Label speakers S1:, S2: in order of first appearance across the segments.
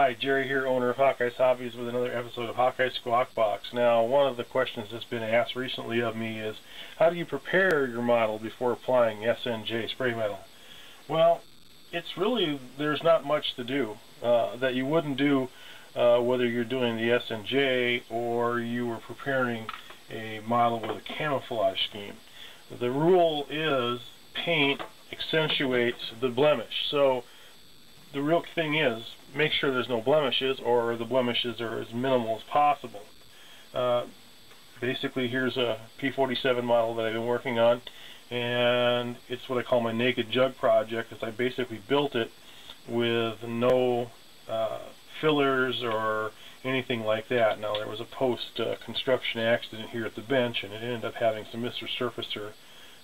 S1: Hi, Jerry here, owner of Hawkeye's Hobbies, with another episode of Hawkeye Squawk Box. Now, one of the questions that's been asked recently of me is, how do you prepare your model before applying SnJ Spray Metal? Well, it's really, there's not much to do that you wouldn't do whether you're doing the SnJ or you were preparing a model with a camouflage scheme. The rule is paint accentuates the blemish. So the real thing is, make sure there's no blemishes, or the blemishes are as minimal as possible. Basically, here's a P47 model that I've been working on, and it's what I call my naked jug project, because I basically built it with no fillers or anything like that. Now, there was a post-construction accident here at the bench, and it ended up having some Mr. Surfacer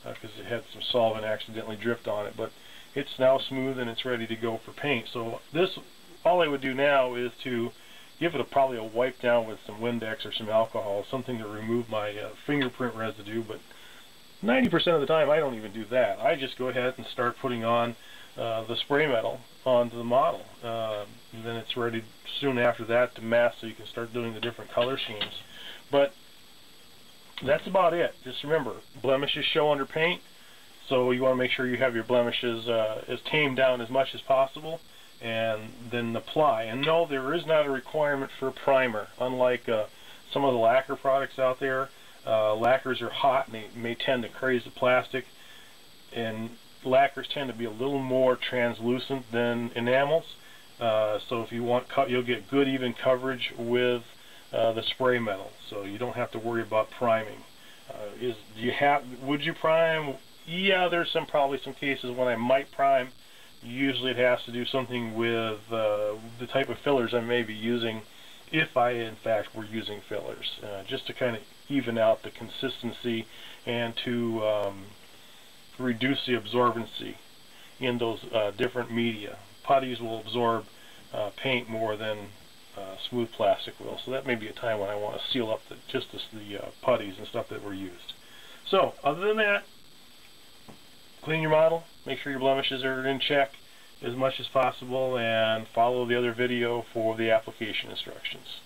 S1: because it had some solvent accidentally dripped on it, but it's now smooth and it's ready to go for paint. So this, all I would do now is to give it probably a wipe down with some Windex or some alcohol, something to remove my fingerprint residue, but 90% of the time I don't even do that. I just go ahead and start putting on the spray metal onto the model. And then it's ready soon after that to mask, so you can start doing the different color schemes. But that's about it. Just remember, blemishes show under paint, so you want to make sure you have your blemishes as tamed down as much as possible, and then apply. And no, there is not a requirement for a primer. Unlike some of the lacquer products out there, lacquers are hot and they may tend to craze the plastic, and lacquers tend to be a little more translucent than enamels. So if you want you'll get good even coverage with the spray metal, so you don't have to worry about priming. Would you prime? Yeah, there's probably some cases when I might prime. Usually it has to do something with the type of fillers I may be using, if I in fact were using fillers, just to kind of even out the consistency and to reduce the absorbency in those different media. Putties will absorb paint more than smooth plastic will, so that may be a time when I want to seal up just the putties and stuff that were used. So other than that, clean your model, make sure your blemishes are in check as much as possible, and follow the other video for the application instructions.